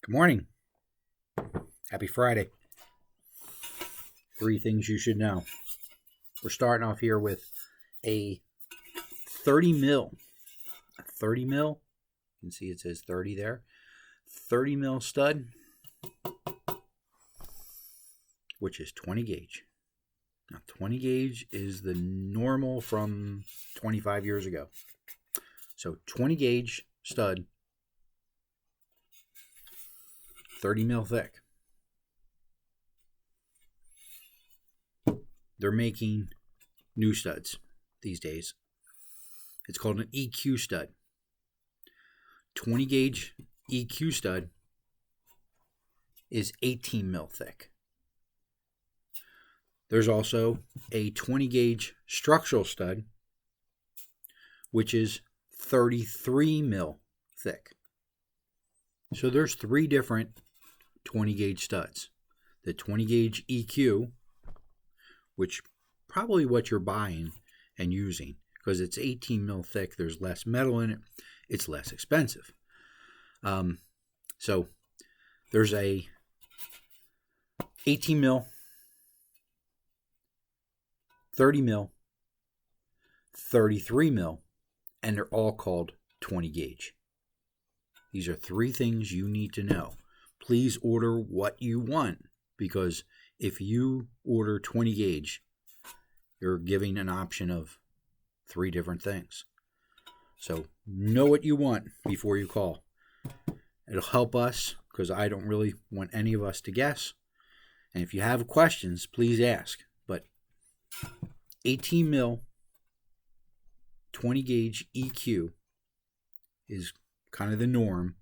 Good morning. Happy Friday. 3 things you should know. We're starting off here with a 30 mil. A 30 mil. You can see it says 30 there. 30 mil stud, which is 20 gauge. Now, 20 gauge is the normal from 25 years ago. So, 20 gauge stud, 30 mil thick. They're making new studs these days. It's called an EQ stud. 20 gauge EQ stud is 18 mil thick. There's also a 20 gauge structural stud, which is 33 mil thick. So there's 3 different 20 gauge studs. The 20 gauge EQ, which probably what you're buying and using, because it's 18 mil thick, there's less metal in it, it's less expensive. So there's a 18 mil, 30 mil, 33 mil, and they're all called 20 gauge. These are 3 things you need to know. Please order what you want, because if you order 20 gauge, you're giving an option of 3 different things. So know what you want before you call. It'll help us, because I don't really want any of us to guess. And if you have questions, please ask. But 18 mil 20 gauge EQ is kind of the norm.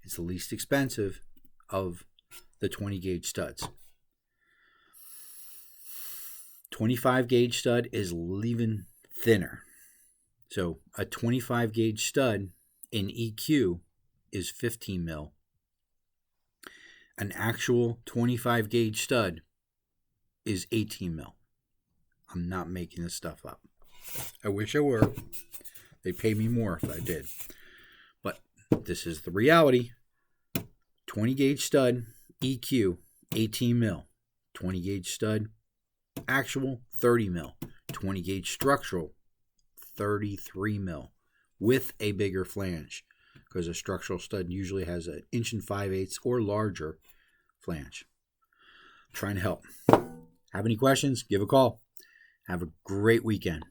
It's the least expensive of the 20 gauge studs. 25 gauge stud is even thinner. So a 25 gauge stud in EQ is 15 mil. An actual 25 gauge stud is 18 mil. I'm not making this stuff up. I wish I were. They'd pay me more if I did. But this is the reality. 20 gauge stud, EQ, 18 mil. 20 gauge stud, actual, 30 mil. 20 gauge structural, 33 mil. With a bigger flange. Because a structural stud usually has an 1 5/8 or larger flange. I'm trying to help. Have any questions? Give a call. Have a great weekend.